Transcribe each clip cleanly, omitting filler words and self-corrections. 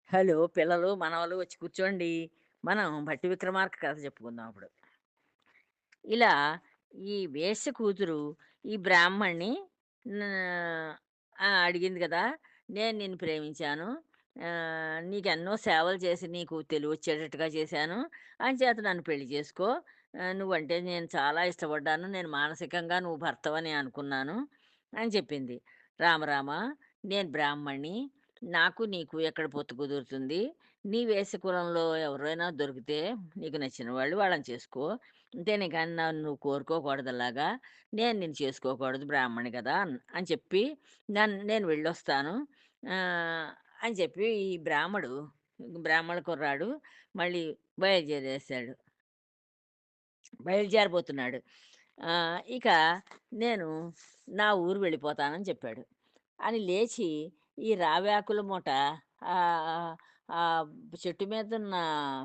Hello! పిల్లలు, మనవలు వచ్చి కూర్చోండి. మనం 'భట్టి విక్రమార్క' కథ చెప్పుకుందాం ఇప్పుడు. ఇలా ఈ వేశ్య కూతురు ఈ బ్రాహ్మణ్ణి అడిగింది కదా! "నేను నిన్ను ప్రేమించాను. నీకెన్నో సేవలు చేసి నీకు తెలివొచ్చేటట్టుగా చేశాను. అంచేత నన్ను పెళ్లి చేసుకో. నువ్వంటే నేను చాలా ఇష్టపడ్డాను. నేను మానసికంగా నువ్వు భర్తవని అనుకున్నాను" అని చెప్పింది. "రామ రామ నేను బ్రాహ్మణ్ణి. నాకు నీకు ఎక్కడ పొత్తు కుదురుతుంది? నీ వేశ్య కులంలో ఎవరైనా దొరికితే నీకు నచ్చిన వాళ్ళు వాళ్ళని చేసుకో. అంతేనే కానీ నన్ను నువ్వు కోరుకోకూడదు. నేను నిన్ను చేసుకోకూడదు బ్రాహ్మణి కదా అని చెప్పి నేను వెళ్ళొస్తాను అని చెప్పి ఈ బ్రాహ్మణ కుర్రాడు మళ్ళీ బయలుదేరేశాడు. బయలుదేరబోతున్నాడు. ఇక నేను నా ఊరు వెళ్ళిపోతానని చెప్పాడు. అని లేచి ఈ రావాకుల మూట ఆహ్, ఆహ్, చెట్టు మీదున్న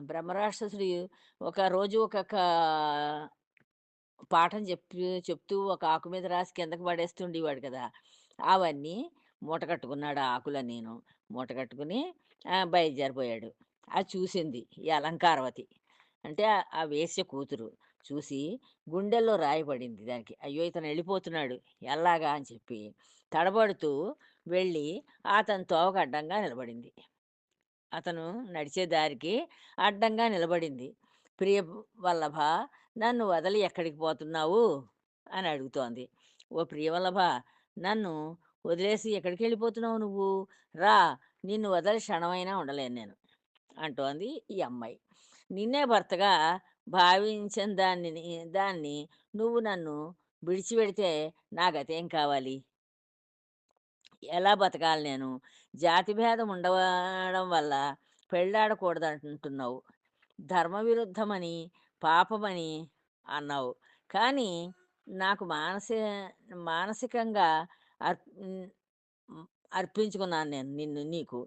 బ్రహ్మరాక్షసుడు ఒక రోజు ఒకొక్క పాఠం చెప్తూ ఒక ఆకు మీద రాసి కిందకి పడేస్తుండేవాడు కదా! అవన్నీ మూట కట్టుకున్నాడు ఆ ఆకులన్నీను. మూట కట్టుకుని బయలుదేరిపోయాడు. అది చూసింది ఈ అలంకారవతి. అంటే ఆ వేశ్య కూతురు. చూసి గుండెల్లో రాయి పడింది దానికి. అయ్యో! ఇతను ఎళ్ళిపోతున్నాడు ఎల్లాగా అని చెప్పి తడబడుతూ వెళ్ళి అతని తోవకు అడ్డంగా నిలబడింది. అతను నడిచే దారికి అడ్డంగా నిలబడింది. "ప్రియ వల్లభ నన్ను వదలి ఎక్కడికి పోతున్నావు?" అని అడుగుతోంది. "ఓ ప్రియవల్లభ నన్ను వదిలేసి ఎక్కడికెళ్ళిపోతున్నావు నువ్వు? రా నిన్ను వదలి క్షణమైనా ఉండలేను నేను" అంటోంది ఈ అమ్మాయి. "నిన్నే భర్తగా భావించిన దాన్ని నువ్వు నన్ను విడిచిపెడితే నా గతేం కావాలి? ఎలా బతకాలి నేను? జాతి భేదం ఉండడం వల్ల పెళ్ళాడకూడదంటున్నావు. ధర్మ విరుద్ధమని, పాపమని అన్నావు. కానీ నాకు మానసికంగా హ్మ్, అర్పించుకున్నాను నేను నీకు.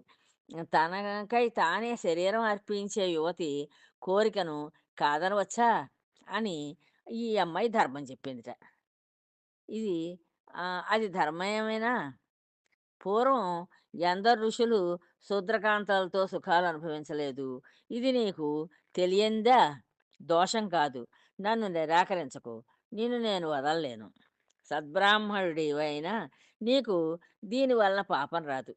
తనకై తానే శరీరం అర్పించే యువతి కోరికను కాదనవచ్చా? అని ఈ అమ్మాయి ధర్మం చెప్పిందిట. ఇది అది ధర్మమేనా? పూర్వం ఎందరు ఋషులు శూద్రకాంతలతో సుఖాలు అనుభవించలేదు. ఇది నీకు తెలియందా? దోషం కాదు. నన్ను నిరాకరించకు. నిన్ను నేను వదలలేను. సద్బ్రాహ్మణుడివైన నీకు దీనివలన పాపం రాదు.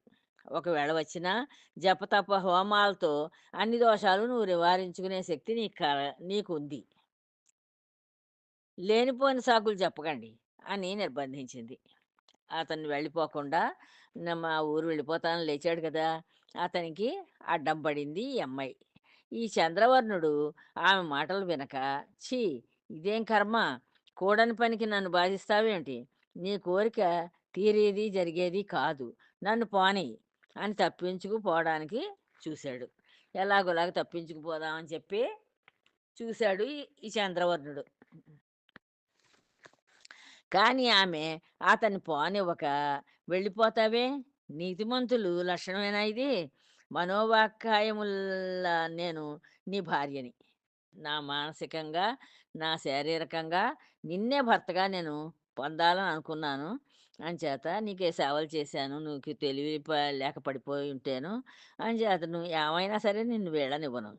ఒకవేళ వచ్చినా జపతప హోమాలతో అన్ని దోషాలు నువ్వు నివారించుకునే శక్తి నీకుంది. లేనిపోని సాకులు చెప్పకండి అని నిర్బంధించింది. అతను వెళ్ళిపోకుండా మా ఊరు వెళ్ళిపోతానని లేచాడు కదా! అతనికి అడ్డం పడింది ఈ అమ్మాయి. ఈ చంద్రవర్ణుడు ఆమె మాటలు వినక, "ఛీ! ఇదేం కర్మ! కూడని పనికి నన్ను బాధిస్తావేంటి? నీ కోరిక తీరేది జరిగేది కాదు. నన్ను పోనియి" అని తప్పించుకుపోవడానికి చూశాడు. ఎలాగోలాగ తప్పించుకుపోదామని చెప్పి చూశాడు ఈ చంద్రవర్ణుడు. కానీ ఆమె అతన్ని పోనివ్వక, "వెళ్ళిపోతావే? నీతిమంతులు లక్షణమేనా ఇది? మనోవాక్కాయముల నేను నీ భార్యని. నా మానసికంగా, నా శారీరకంగా నిన్నే భర్తగా నేను పొందాలని అనుకున్నాను. అంచేత నీకే సేవలు చేశాను. నీకు తెలివి లేక పడిపోయి ఉంటేను. అంచేత నువ్వు ఏమైనా సరే నిన్ను వెళ్ళనివ్వను.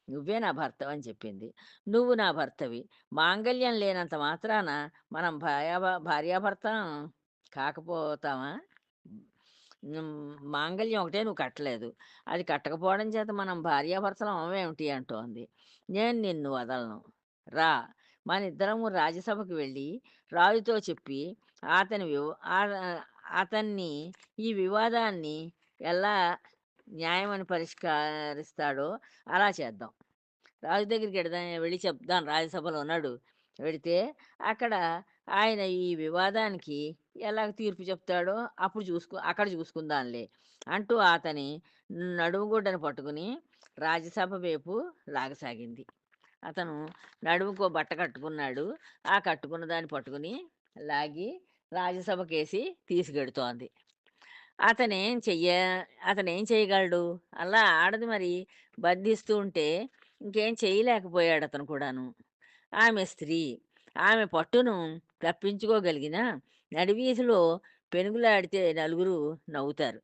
నువ్వే నా భర్తవని చెప్పింది. నువ్వు నా భర్తవి. మాంగల్యం లేనంత మాత్రాన మనం భార్యాభర్తలం కాకపోతామా? హ్మ్. మాంగల్యం ఒకటే నువ్వు కట్టలేదు. అది కట్టకపోవడం చేత మనం భార్యాభర్తలం అవ్వమేమిటి అంటోంది. నేను నిన్ను వదలను. రా మనిద్దరము రాజసభకి వెళ్ళి రాజుతో చెప్పి అతని వివ ఆహ్, అతన్ని ఈ వివాదాన్ని ఎలా న్యాయమని పరిష్కరిస్తాడో అలా చేద్దాం. రాజు దగ్గరికి వెళ్ళి చెప్దాం రాజసభలో ఉన్నాడు. వెడితే అక్కడ ఆయన ఈ వివాదానికి ఎలాగ తీర్పు చెప్తాడో అక్కడ చూసుకుందాంలే అంటూ అతని నడుముగొడ్డను పట్టుకుని రాజసభ వైపు లాగసాగింది. అతను నడుముకో బట్ట కట్టుకున్నాడు. ఆ కట్టుకున్న దాన్ని పట్టుకుని లాగి రాజసభకేసి తీసుకెడుతోంది. అతనేం చెయ్య అతనేం చేయగలడు? అలా ఆడది మరి బంధిస్తూ ఉంటే ఇంకేం చేయలేకపోయాడతను కూడాను. ఆమె స్త్రీ. ఆమె పట్టును తప్పించుకోగలిగినా నడివీధిలో పెనుగులాడితే నలుగురు నవ్వుతారు.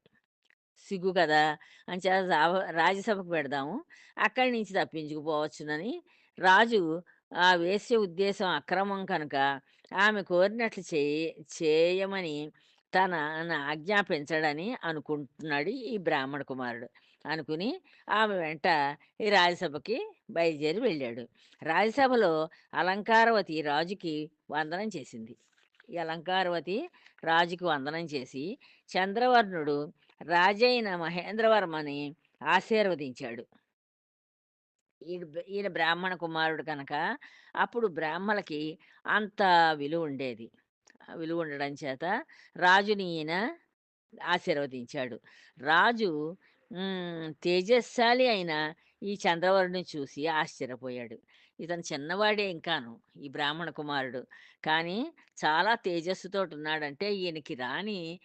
సిగ్గు కదా! అంచేత రాజ్యసభకు పెడదాము. అక్కడి నుంచి తప్పించుకుపోవచ్చునని రాజు ఆ వేశ్య ఉద్దేశం అక్రమం కనుక ఆమె కోరినట్లు చేయమని ఆజ్ఞాపించడని అనుకుంటున్నాడు ఈ బ్రాహ్మణ కుమారుడు. అనుకుని ఆమె వెంట ఈ రాజ్యసభకి బయలుదేరి వెళ్ళాడు. రాజ్యసభలో అలంకారవతి రాజుకి వందనం చేసింది. ఈ అలంకారవతి రాజుకి వందనం చేసి చంద్రవర్ణుడు రాజైన మహేంద్రవర్మని ఆశీర్వదించాడు. ఈయన బ్రాహ్మణ కుమారుడు కనుక అప్పుడు బ్రాహ్మలకి అంత విలువ ఉండేది. విలువ ఉండడం చేత రాజుని ఈయన ఆశీర్వదించాడు. రాజు తేజశ్శాలి అయిన ఈ చంద్రవరుడిని చూసి ఆశ్చర్యపోయాడు. ఇతను చిన్నవాడే ఇంకాను, ఈ బ్రాహ్మణ కుమారుడు. కానీ చాలా తేజస్సుతోటున్నాడంటే ఈయనకి రాని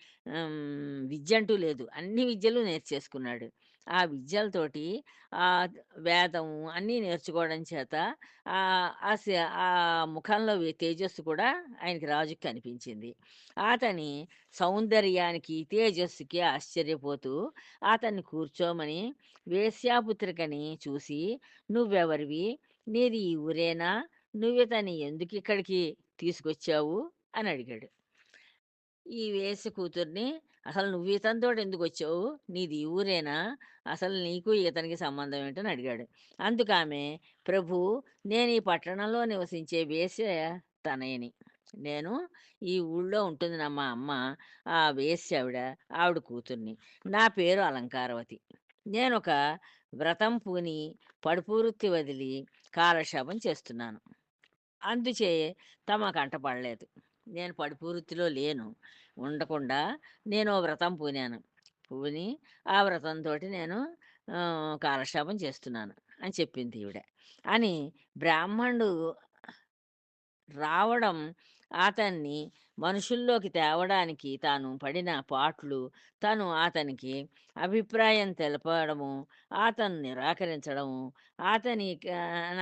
విద్యంటూ లేదు. అన్ని విద్యలు నేర్చేసుకున్నాడు. ఆ విద్యలతోటి వేదం అన్నీ నేర్చుకోవడం చేత ఆ ముఖంలో తేజస్సు కూడా ఆయనకి రాజుకి కనిపించింది. అతని సౌందర్యానికి, తేజస్సుకి ఆశ్చర్యపోతూ అతన్ని కూర్చోమని వేశ్యాపుత్రికని చూసి, "నువ్వెవరివి? నీది ఈ ఊరేనా? నువ్వితన్ని ఎందుకిక్కడికి తీసుకొచ్చావు?" అని అడిగాడు. ఈ వేశ్య కూతుర్ని, "అసలు నువ్వు ఇతనితోటెందుకొచ్చావు? నీది ఈ ఊరేనా? అసలు నీకు ఇతనికి సంబంధం ఏంటని" అడిగాడు. అందుకామె, "ప్రభూ, నేను ఈ పట్టణంలో నివసించే వేశ్య తనయని. నేను ఈ ఊళ్ళో ఉంటుంది మా అమ్మ. ఆ వేశ్య ఆవిడ కూతుర్ని. నా పేరు అలంకారవతి. నేనొక వ్రతం పూని పడుపు వృత్తి వదిలి కాలక్షేపం చేస్తున్నాను. అందుచే తమ కంటపడలేదు. నేను పడుపు వృత్తిలో లేను. ఉండకుండా నేను ఓ వ్రతం పూనాను. పూని ఆ వ్రతంతోటి నేను కాలక్షేపం చేస్తున్నాను" అని చెప్పింది ఈవిడ. అని బ్రాహ్మణుడు రావడం, అతన్ని మనుషుల్లోకి తేవడానికి తాను పడిన పాట్లు, తను అతనికి అభిప్రాయం తెలపడము, అతను నిరాకరించడము,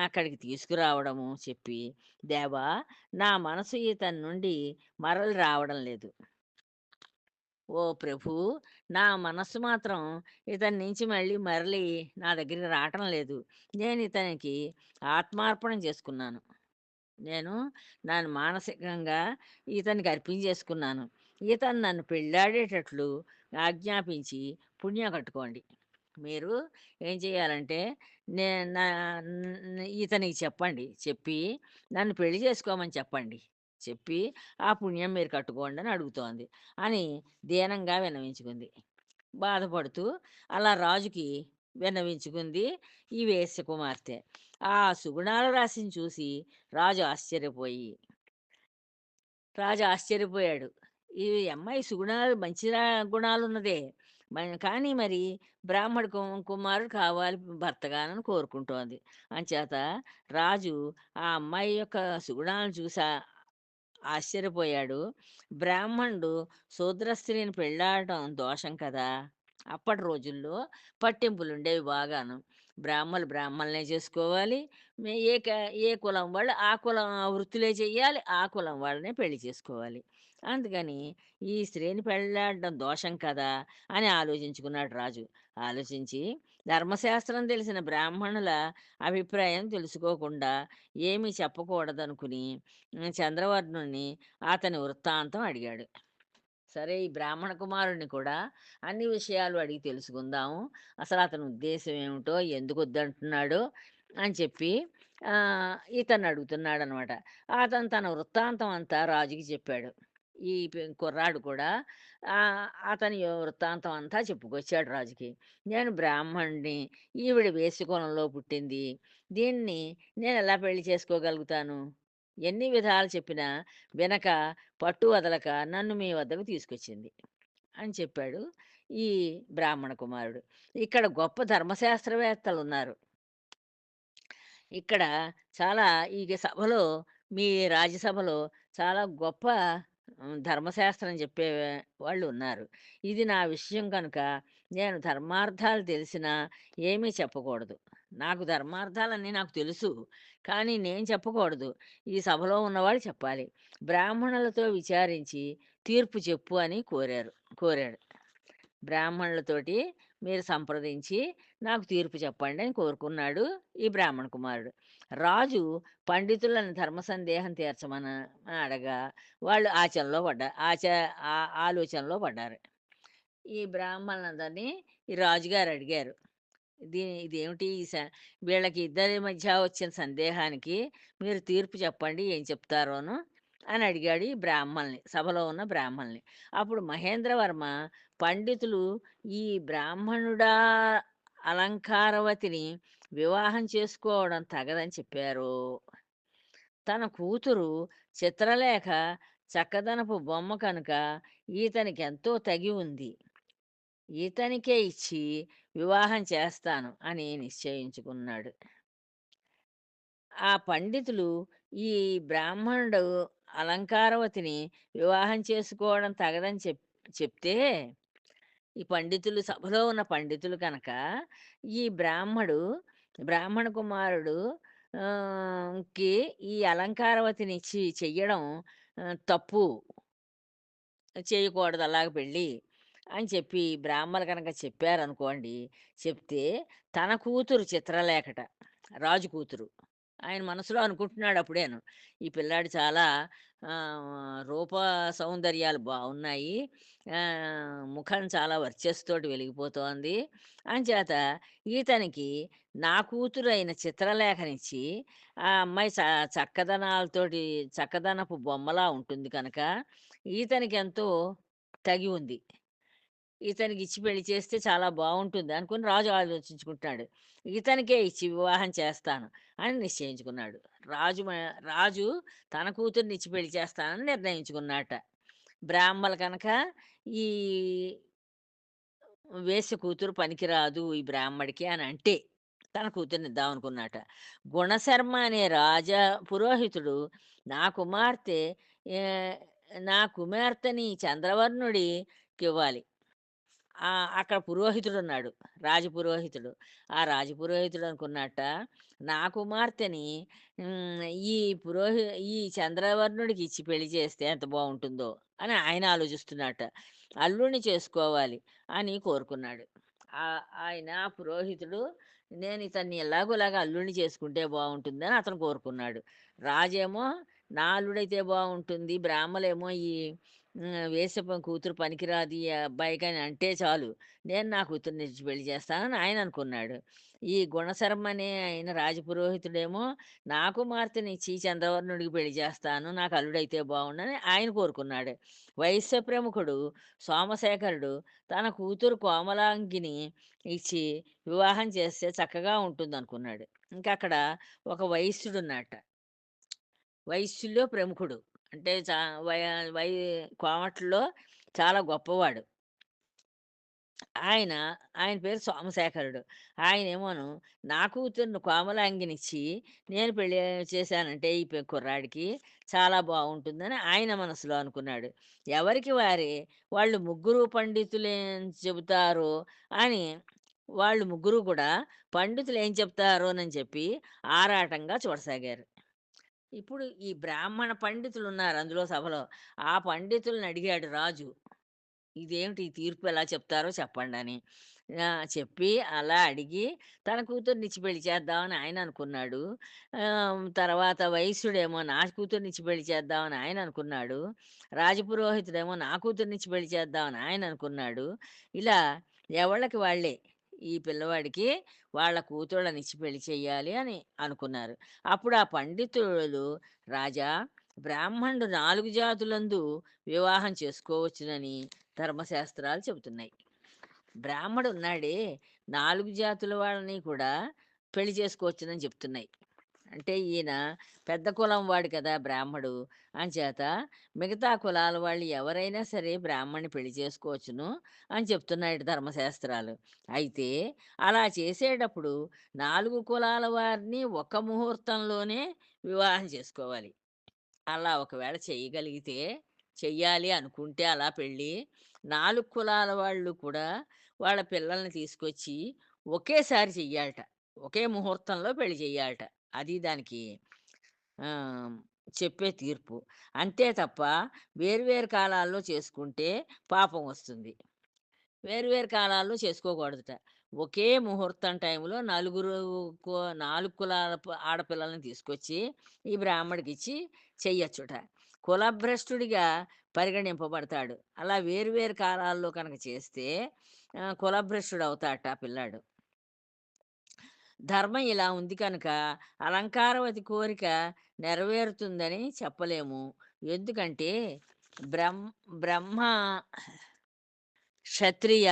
అక్కడికి తీసుకురావడము చెప్పి, "దేవా, నా మనసు ఇతని నుండి మరలి రావడం లేదు. ఓ ప్రభూ, నా మనస్సు మాత్రం ఇతని నుంచి మళ్ళీ మరలి నా దగ్గరికి రావటం లేదు. నేను ఇతనికి ఆత్మార్పణం చేసుకున్నాను. నేను నన్ను మానసికంగా ఇతనికి అర్పించేసుకున్నాను. ఇతను నన్ను పెళ్ళాడేటట్లు ఆజ్ఞాపించి పుణ్యం కట్టుకోండి. మీరు ఏం చేయాలంటే నే నా ఇతనికి చెప్పండి. చెప్పి నన్ను పెళ్లి చేసుకోమని చెప్పండి. చెప్పి ఆ పుణ్యం మీరు కట్టుకోండి" అని అడుగుతోంది. అని దీనంగా విన్నవించుకుంది. బాధపడుతూ అలా రాజుకి విన్నవించుకుంది ఈ వేశ్య కుమార్తె. ఆ సుగుణాల రాశిని చూసి రాజు ఆశ్చర్యపోయి ఆశ్చర్యపోయాడు. ఈ అమ్మాయి సుగుణాలు మంచి గుణాలున్నదే. కానీ మరి బ్రాహ్మడు కుమారుడు కావాలి భర్తగానని కోరుకుంటోంది. అంచేత రాజు ఆ అమ్మాయి యొక్క సుగుణాలను చూసి ఆశ్చర్యపోయాడు. బ్రాహ్మణుడు శూద్ర స్త్రీని పెళ్ళాడటం దోషం కదా! అప్పటి రోజుల్లో పట్టింపులుండేవి బాగాను. బ్రాహ్మణులనే చేసుకోవాలి. మే ఏ క ఏ కులం వాళ్ళు ఆ కులం వృత్తులే చెయ్యాలి. ఆ కులం వాళ్ళనే పెళ్లి చేసుకోవాలి. అందుకని ఈ స్త్రీని పెళ్ళాడడం దోషం కదా! అని ఆలోచించుకున్నాడు రాజు. ఆలోచించి ధర్మశాస్త్రం తెలిసిన బ్రాహ్మణుల అభిప్రాయం తెలుసుకోకుండా ఏమీ చెప్పకూడదనుకుని చంద్రవర్ణుడిని అతని వృత్తాంతం అడిగాడు. సరే, ఈ బ్రాహ్మణ కుమారుడిని కూడా అన్ని విషయాలు అడిగి తెలుసుకుందాము. అసలు అతని ఉద్దేశ్యం ఏమిటో, ఎందుకు వద్దంటున్నాడో అని చెప్పి ఇతన్ని అడుగుతున్నాడనమాట. అతను తన వృత్తాంతం అంతా రాజుకి చెప్పాడు. ఈ కుర్రాడు కూడా అతని వృత్తాంతం అంతా చెప్పుకొచ్చాడు రాజుకి. "నేను బ్రాహ్మణుడిని. ఈవిడ వేశ్య కులంలో పుట్టింది. దీన్ని నేను ఎలా పెళ్లి చేసుకోగలుగుతాను? ఎన్ని విధాలు చెప్పినా వినక, పట్టు వదలక నన్ను మీ వద్దకు తీసుకొచ్చింది" అని చెప్పాడు ఈ బ్రాహ్మణ కుమారుడు. ఇక్కడ గొప్ప ధర్మశాస్త్రవేత్తలున్నారు. ఇక్కడ చాలా ఈ సభలో, మీ రాజ్యసభలో చాలా గొప్ప ధర్మశాస్త్రం చెప్పే వాళ్ళు ఉన్నారు. ఇది నా విషయం కనుక నేను ధర్మార్థాలు తెలిసినా ఏమీ చెప్పకూడదు. నాకు ధర్మార్థాలన్నీ నాకు తెలుసు. కానీ నేను చెప్పకూడదు. ఈ సభలో ఉన్నవాళ్ళు చెప్పాలి. బ్రాహ్మణులతో విచారించి తీర్పు చెప్పు అని కోరాడు. బ్రాహ్మణులతోటి మీరు సంప్రదించి నాకు తీర్పు చెప్పండి అని కోరుకున్నాడు ఈ బ్రాహ్మణ కుమారుడు. రాజు పండితులను ధర్మ సందేహం తీర్చమని అడగా వాళ్ళు ఆలోచనలో పడ్డారు. ఈ బ్రాహ్మణులందరినీ ఈ రాజుగారు అడిగారు. ఇదేమిటి వీళ్ళకి ఇద్దరి మధ్య వచ్చిన సందేహానికి మీరు తీర్పు చెప్పండి ఏం చెప్తారోను అని అడిగాడు ఈ బ్రాహ్మల్ని, సభలో ఉన్న బ్రాహ్మల్ని. అప్పుడు మహేంద్రవర్మ పండితులు ఈ బ్రాహ్మణుడా అలంకారవతిని వివాహం చేసుకోవడం తగదని చెప్పారు. తన కూతురు చిత్రలేఖ చక్కదనపు బొమ్మ కనుక ఈతనికెంతో తగి ఉంది. ఈతనికే ఇచ్చి వివాహం చేస్తాను అని నిశ్చయించుకున్నాడు. ఆ పండితులు ఈ బ్రాహ్మణుడు అలంకారవతిని వివాహం చేసుకోవడం తగదని చెప్తే, ఈ పండితులు సభలో ఉన్న పండితులు కనుక, ఈ బ్రాహ్మణ కుమారుడు కి ఈ అలంకారవతినిచ్చి చెయ్యడం తప్పు. చేయకూడదు అలాగ పెళ్ళి అని చెప్పి బ్రాహ్మలు కనుక చెప్పారనుకోండి. చెప్తే తన కూతురు చిత్రలేఖట, రాజు కూతురు. ఆయన మనసులో అనుకుంటున్నాడు అప్పుడేను. ఈ పిల్లాడు చాలా రూప సౌందర్యాలు బావున్నాయి. ముఖం చాలా వర్చస్సుతోటి వెలిగిపోతోంది. అంచేత ఈతనికి నా కూతురైన చిత్రలేఖనిచ్చి, ఆ అమ్మాయి చక్కదనపు బొమ్మలా ఉంటుంది కనుక ఈతనికెంతో తగి ఉంది. ఇతనికిచ్చి పెళ్లి చేస్తే చాలా బావుంటుంది అనుకుని రాజు ఆలోచించుకుంటున్నాడు. ఇతనికే ఇచ్చి వివాహం చేస్తాను అని నిశ్చయించుకున్నాడు. రాజు తన కూతురినిచ్చి పెళ్లి చేస్తానని నిర్ణయించుకున్నాడట. బ్రాహ్మలు కనుక ఈ వేశ్య కూతురు పనికిరాదు ఈ బ్రాహ్మడికి అని అంటే, తన కూతురినిద్దామనుకున్నాడట. గుణశర్మ అనే పురోహితుడు నా కుమార్తె ఆహ్, నా కుమార్తెని చంద్రవర్ణుడికివ్వాలి. అక్కడ పురోహితుడున్నాడు. రాజపురోహితుడు. ఆ రాజపురోహితుడు అనుకున్నట్ట, నా కుమార్తెని హ్మ్, ఈ పురోహి ఈ చంద్రవర్ణుడికి ఇచ్చి పెళ్లి చేస్తే ఎంత బావుంటుందో అని ఆయన ఆలోచిస్తున్నట్ట. అల్లుడిని చేసుకోవాలి అని కోరుకున్నాడు. ఆయన పురోహితుడు నేను ఇతన్ని ఎలాగోలాగా అల్లుడిని చేసుకుంటే బావుంటుందని అతను కోరుకున్నాడు. రాజేమో నా అల్లుడైతే బావుంటుంది. బ్రాహ్మలేమో ఈ కూతురు పనికిరాదు ఈ అబ్బాయికని అంటే చాలు. నేను నా కూతురినిచ్చి పెళ్లి చేస్తానని ఆయన అనుకున్నాడు. ఈ గుణశర్మ అనే ఆయన రాజపురోహితుడేమో నా కుమార్తెనిచ్చి చంద్రవర్ణుడికి పెళ్లి చేస్తాను. నాకు అల్లుడైతే బావుండని ఆయన కోరుకున్నాడు. వైశ్య ప్రముఖుడు సోమశేఖరుడు తన కూతురు కోమలాంగిని ఇచ్చి వివాహం చేస్తే చక్కగా ఉంటుందనుకున్నాడు. ఇంకక్కడ ఒక వైశ్యుడున్నట్ట. వైశ్యుల్లో ప్రముఖుడు. అంటే చా వయ వై కోమట్లో చాలా గొప్పవాడు. ఆయన, ఆయన పేరు సోమశేఖరుడు. ఆయనేమోను నా కూతురిని కోమలాంగినిచ్చి నేను పెళ్లి చేశానంటే ఈ కుర్రాడికి చాలా బావుంటుందని ఆయన మనసులో అనుకున్నాడు. ఎవరికి వారే వాళ్ళు ముగ్గురు పండితులేం చెబుతారో అని వాళ్ళు ముగ్గురు కూడా పండితులేం చెప్తారోనని చెప్పి ఆరాటంగా చూడసాగారు. ఇప్పుడు ఈ బ్రాహ్మణ పండితులున్నారు అందులో సభలో. ఆ పండితుల్ని అడిగాడు రాజు. ఇదేమిటి ఈ తీర్పు ఎలా చెప్తారో చెప్పండని. చెప్పి అలా అడిగి తన కూతుర్నిచ్చి పెళ్లి చేద్దామని ఆయన అనుకున్నాడు. తర్వాత వైశ్యుడేమో నా కూతుర్నిచ్చి పెళ్లి చేద్దామని ఆయన అనుకున్నాడు. రాజపురోహితుడేమో నా కూతుర్నిచ్చి పెళ్లి చేద్దామని ఆయన అనుకున్నాడు. ఇలా ఎవళ్ళకి వాళ్ళే ఈ పిల్లవాడికి వాళ్ళ కూతుళ్ళనిచ్చి పెళ్లి చెయ్యాలి అని అనుకున్నారు. అప్పుడు ఆ పండితులు రాజా బ్రాహ్మణుడు 4 జాతులందు వివాహం చేసుకోవచ్చునని ధర్మశాస్త్రాలు చెబుతున్నాయి. బ్రాహ్మడున్నాడే 4 జాతుల వాళ్ళని కూడా పెళ్లి చేసుకోవచ్చునని చెప్తున్నాయి. అంటే ఈయన పెద్ద కులం వాడు కదా బ్రాహ్మడు. అంచేత మిగతా కులాల వాళ్ళు ఎవరైనా సరే బ్రాహ్మణ్ణి పెళ్లి చేసుకోవచ్చును అని చెప్తున్నాయి ధర్మశాస్త్రాలు. అయితే అలా చేసేటప్పుడు 4 కులాల వారిని ఒక ముహూర్తంలోనే వివాహం చేసుకోవాలి. అలా ఒకవేళ చెయ్యగలిగితే, చెయ్యాలి అనుకుంటే అలా పెళ్ళి, 4 కులాల వాళ్ళు కూడా వాళ్ళ పిల్లల్ని తీసుకొచ్చి ఒకేసారి చెయ్యాలట. ఒకే ముహూర్తంలో పెళ్లి చెయ్యాలట. అది దానికి ఆహ్, చెప్పే తీర్పు. అంతే తప్ప వేరు వేరు కాలాల్లో చేసుకుంటే పాపం వస్తుంది. వేరు వేరు కాలాల్లో చేసుకోకూడదట. ఒకే ముహూర్తం టైంలో నలుగురు కు 4 కులాల ఆడపిల్లల్ని తీసుకొచ్చి ఈ బ్రాహ్మడికిచ్చి చెయ్యొచ్చుట. కులభ్రష్టుడిగా పరిగణింపబడతాడు. అలా వేరు వేరు కాలాల్లో కనుక చేస్తే కులభ్రష్టుడవుతాడట ఆ పిల్లాడు. ధర్మం ఇలా ఉంది కనుక అలంకారవతి కోరిక నెరవేరుతుందని చెప్పలేము. ఎందుకంటే బ్రహ్మ బ్రహ్మ క్షత్రియ,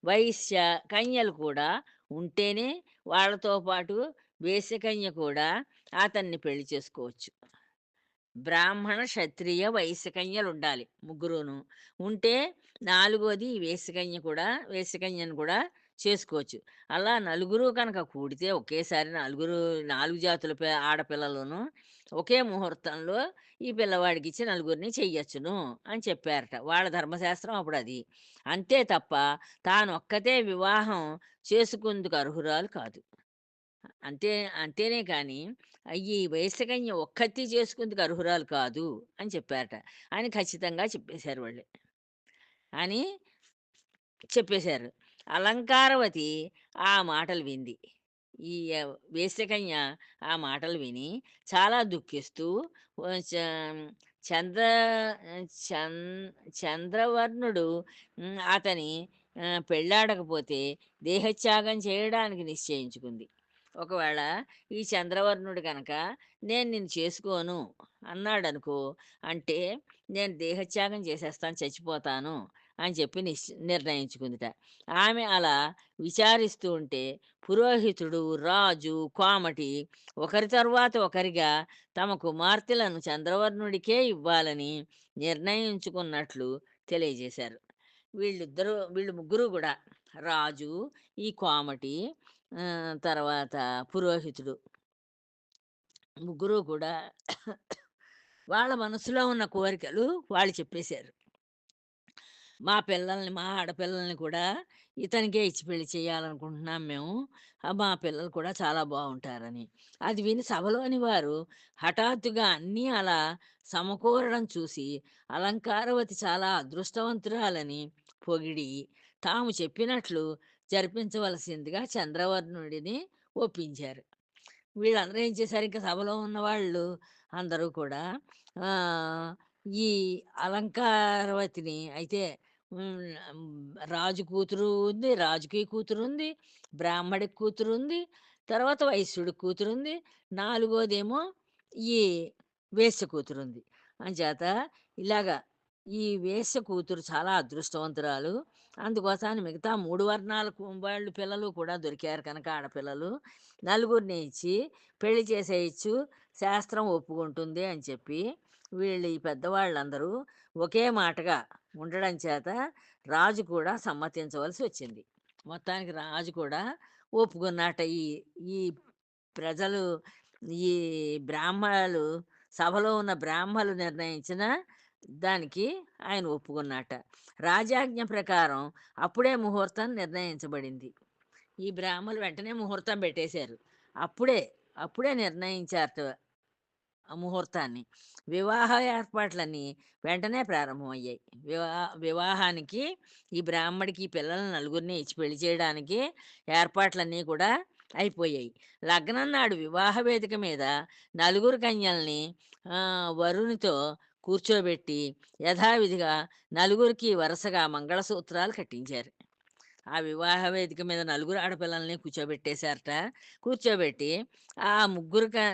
వైశ్య కన్యలు కూడా ఉంటేనే వాళ్ళతో పాటు వేశ్యకన్య కూడా అతన్ని పెళ్లి చేసుకోవచ్చు. బ్రాహ్మణ, క్షత్రియ, వైశ్యకన్యలుండాలి ముగ్గురును. ఉంటే నాలుగోది ఈ వేశ్యకన్యను కూడా చేసుకోవచ్చు. అలా నలుగురు కనుక కూడితే ఒకేసారి 4 జాతుల ఆడపిల్లలును ఒకే ముహూర్తంలో ఈ పిల్లవాడికిచ్చి నలుగురిని చెయ్యొచ్చును అని చెప్పారట. వాళ్ళ ధర్మశాస్త్రం అప్పుడది. అంతే తప్ప తానొక్కతే వివాహం చేసుకుందుకు అర్హురాలు కాదు. అంతే అంతేనే కానీ ఈ వయస్సుకన్య ఒక్కతి చేసుకుందుకు అర్హురాలు కాదు అని చెప్పారట. అని ఖచ్చితంగా చెప్పేశారు వాళ్ళు. అని చెప్పేశారు. అలంకారవతి ఆ మాటలు వింది. ఈ వేశ్యకన్య ఆ మాటలు విని చాలా దుఃఖిస్తూ ఆహ్, చ చంద్ర చన్ చంద్రవర్ణుడు అతని పెళ్ళాడకపోతే దేహత్యాగం చేయడానికి నిశ్చయించుకుంది. ఒకవేళ ఈ చంద్రవర్ణుడు గనక నేను నిన్ను చేసుకోను అన్నాడనుకో, అంటే నేను దేహత్యాగం చేసేస్తాను, చచ్చిపోతాను అని చెప్పి నిర్ణయించుకుందిట. ఆమె అలా విచారిస్తూ ఉంటే పురోహితుడు, రాజు, కోమటి ఒకరి తరువాత ఒకరిగా తమ కుమార్తెలను చంద్రవర్ణుడికే ఇవ్వాలని నిర్ణయించుకున్నట్లు తెలియజేశారు. వీళ్ళు ముగ్గురు కూడా రాజు, ఈ కోమటి, తర్వాత పురోహితుడు ముగ్గురు కూడా వాళ్ళ మనసులో ఉన్న కోరికలు వాళ్ళు చెప్పేశారు. మా ఆడపిల్లల్ని కూడా ఇతనికే ఇచ్చి పెళ్లి చేయాలనుకుంటున్నాం మేము. మా పిల్లలు కూడా చాలా బావుంటారని. అది విని సభలోని వారు హఠాత్తుగా అన్నీ అలా సమకూరడం చూసి అలంకారవతి చాలా అదృష్టవంతురాలని పొగిడి, తాము చెప్పినట్లు జరిపించవలసిందిగా చంద్రవర్ణుడిని ఒప్పించారు. వీళ్ళందరూ ఏం చేశారు, ఇంక సభలో ఉన్నవాళ్ళు అందరూ కూడా ఆహ్, ఈ అలంకారవతిని అయితే రాజు కూతురు ఉంది, రాజుకి కూతురుంది, బ్రాహ్మడికి కూతురుంది, తర్వాత వైశ్యుడికి కూతురుంది, నాలుగోదేమో ఈ వేశ్య కూతురుంది. అంచేత ఇలాగా ఈ వేశ్య కూతురు చాలా అదృష్టవంతురాలు. అందుకోసాన్ని మిగతా 3 వర్ణాలకు వాళ్ళు పిల్లలు కూడా దొరికారు కనుక ఆడపిల్లలు, నలుగురిని ఇచ్చి పెళ్లి చేసేయచ్చు, శాస్త్రం ఒప్పుకుంటుంది అని చెప్పి వీళ్ళు ఈ పెద్దవాళ్ళందరూ ఒకే మాటగా ఉండడం చేత రాజు కూడా సమ్మతించవలసి వచ్చింది. మొత్తానికి రాజు కూడా ఒప్పుకున్నట్ట. ఈ ఈ ప్రజలు ఈ బ్రాహ్మణులు సభలో ఉన్న బ్రాహ్మలు నిర్ణయించిన దానికి ఆయన ఒప్పుకున్నట్ట. రాజాజ్ఞ ప్రకారం అప్పుడే ముహూర్తం నిర్ణయించబడింది. ఈ బ్రాహ్మలు వెంటనే ముహూర్తం పెట్టేశారు. అప్పుడే, అప్పుడే నిర్ణయించారట ఆ ముహూర్తాన్ని. వివాహ ఏర్పాట్లన్నీ వెంటనే ప్రారంభమయ్యాయి. వివాహానికి ఈ బ్రాహ్మడికి ఈ పిల్లల్ని నలుగురిని ఇచ్చి పెళ్లి చేయడానికి ఏర్పాట్లన్నీ కూడా అయిపోయాయి. లగ్నం నాడు వివాహ వేదిక మీద నలుగురు కన్యల్ని వరునితో కూర్చోబెట్టి యథావిధిగా నలుగురికి వరుసగా మంగళసూత్రాలు కట్టించారు. ఆ వివాహ వేదిక మీద నలుగురు ఆడపిల్లల్ని కూర్చోబెట్టేశారట. కూర్చోబెట్టి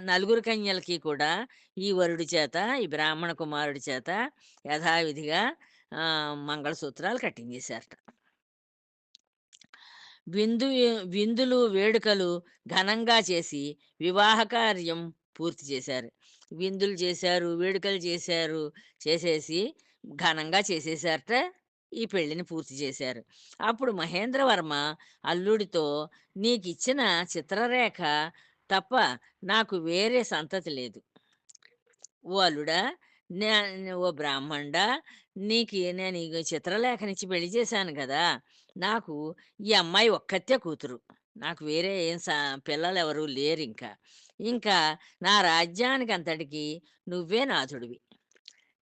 నలుగురు కన్యలకి కూడా ఈ వరుడి చేత, ఈ బ్రాహ్మణ కుమారుడి చేత యథావిధిగా మంగళసూత్రాలు కట్టించేశారట. విందు విందులు, వేడుకలు ఘనంగా చేసి వివాహ కార్యం పూర్తి చేశారు. విందులు చేశారు, వేడుకలు చేశారు. చేసేసి ఘనంగా చేసేశారట. ఈ పెళ్ళిని పూర్తి చేశారు. అప్పుడు మహేంద్రవర్మ అల్లుడితో నీకిచ్చిన చిత్రరేఖ తప్ప నాకు వేరే సంతతి లేదు. ఓ అల్లుడా, నే ఓ బ్రాహ్మణుడా, నేను ఈ చిత్రలేఖనిచ్చి పెళ్లి చేశాను కదా! నాకు ఈ అమ్మాయి ఒక్కతే కూతురు. నాకు వేరే ఏం పిల్లలెవరూ లేరింక. ఇంకా నా రాజ్యానికంతటికి నువ్వే నాథుడివి.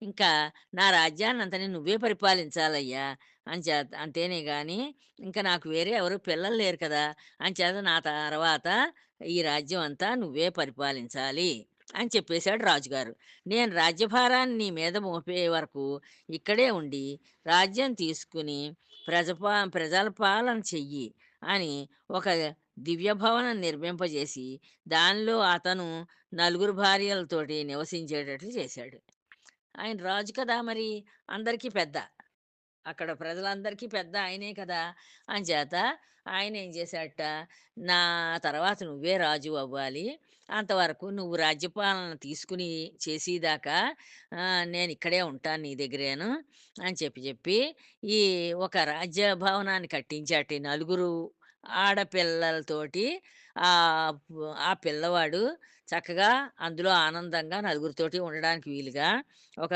ఇంకా నా రాజ్యాన్నంతని నువ్వే పరిపాలించాలయ్యా అంచేత అంతేనే గాని ఇంక నాకు వేరే ఎవరు పిల్లలు లేరు కదా! అంచేత నా తర్వాత ఈ రాజ్యం అంతా నువ్వే పరిపాలించాలి అని చెప్పేసాడు రాజుగారు. నేను రాజ్యభారాన్ని నీ మీద మోపే వరకు ఇక్కడే ఉండి రాజ్యం తీసుకుని ప్రజల పాలన చెయ్యి అని ఒక దివ్య భవనం నిర్మింపజేసి దానిలో అతను నలుగురు భార్యలతోటి నివసించేటట్లు చేశాడు. ఆయన రాజు కదా మరి! అందరికీ పెద్ద. అక్కడ ప్రజలందరికీ పెద్ద ఆయనే కదా! అంచేత ఆయనేం చేశాడట, "నా తర్వాత నువ్వే రాజు అవ్వాలి. అంతవరకు నువ్వు రాజ్యపాలన తీసుకుని చేసేదాకా నేనిక్కడే ఉంటాను నీ దగ్గరేను" అని చెప్పి ఈ ఒక రాజ్య భవనాన్ని కట్టించాట. ఈ నలుగురు ఆడపిల్లలతోటి ఆ పిల్లవాడు చక్కగా అందులో ఆనందంగా నలుగురితోటి ఉండడానికి వీలుగా ఒక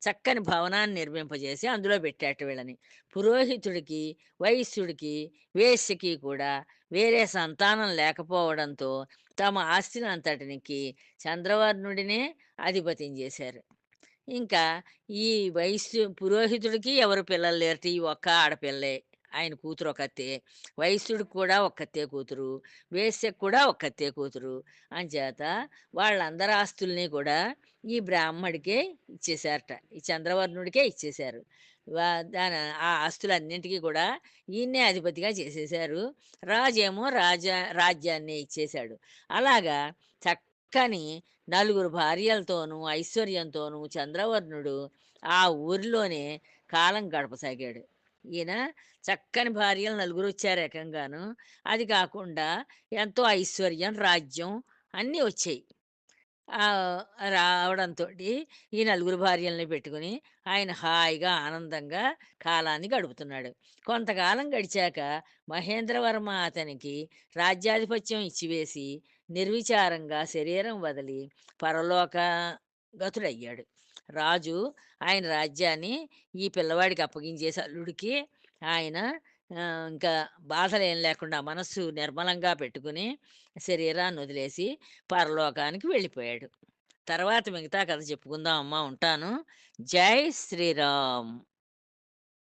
చక్కని భవనాన్ని నిర్మింపజేసి అందులో పెట్టాట వీళ్ళని. పురోహితుడికి, వైశ్యుడికి, వేశ్యకి కూడా వేరే సంతానం లేకపోవడంతో తమ ఆస్తినంతటినికి చంద్రవర్ణుడినే అధిపతిని చేశారు. ఇంకా ఈ పురోహితుడికి ఎవరు పిల్లలు లేరట. ఈ ఒక్క ఆడపిల్లే. ఆయన కూతురు ఒక్కతే. వైశ్యుడికి కూడా ఒక్కతే కూతురు. వేశ్యకి కూడా ఒక్కతే కూతురు. అంచేత వాళ్ళందరి ఆస్తుల్ని కూడా ఈ బ్రాహ్మడికే ఇచ్చేశారట. ఈ చంద్రవర్ణుడికే ఇచ్చేశారు. వా దాని ఆ ఆస్తులన్నింటికి కూడా ఈయన్నే అధిపతిగా చేసేశారు. రాజేమో రాజ్యాన్నే ఇచ్చేశాడు. అలాగా చక్కని నలుగురు భార్యలతోనూ, ఐశ్వర్యంతోనూ చంద్రవర్ణుడు ఆ ఊరిలోనే కాలం గడపసాగాడు. ఈయన చక్కని భార్యలు నలుగురొచ్చారు ఏకంగాను. అది కాకుండా ఎంతో ఐశ్వర్యం, రాజ్యం అన్నీ వచ్చాయి. రావడంతోటి ఈ నలుగురు భార్యలని పెట్టుకొని ఆయన హాయిగా, ఆనందంగా కాలాన్ని గడుపుతున్నాడు. కొంతకాలం గడిచాక మహేంద్రవర్మ అతనికి రాజ్యాధిపత్యం ఇచ్చివేసి, నిర్విచారంగా శరీరం వదిలి పరలోక గతుడయ్యాడు. రాజు ఆయన రాజ్యాన్ని ఈ పిల్లవాడికి అప్పగించేసి అల్లుడికి ఆయన ఇంకా బాధలేం లేకుండా మనస్సు నిర్మలంగా పెట్టుకుని శరీరాన్నొదిలేసి పరలోకానికి వెళ్ళిపోయాడు. తర్వాత మిగతా కథ చెప్పుకుందాం అమ్మా. ఉంటాను. జై శ్రీరామ్.